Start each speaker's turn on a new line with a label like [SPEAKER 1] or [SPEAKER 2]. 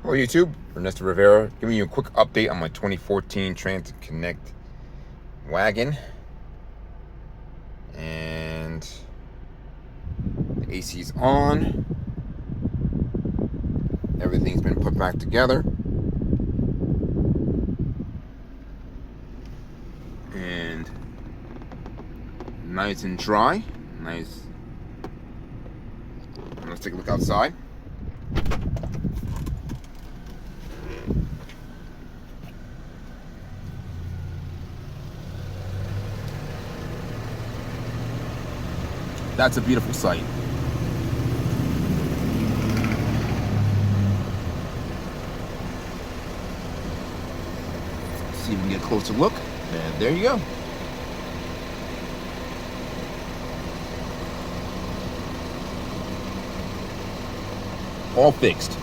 [SPEAKER 1] Hello YouTube, Ernesto Rivera, giving you a quick update on my 2014 Transit Connect wagon. And the AC's on. Everything's been put back together. And nice and dry. Nice. Let's take a look outside. That's a beautiful sight. See if we can get a closer look. And there you go. All fixed.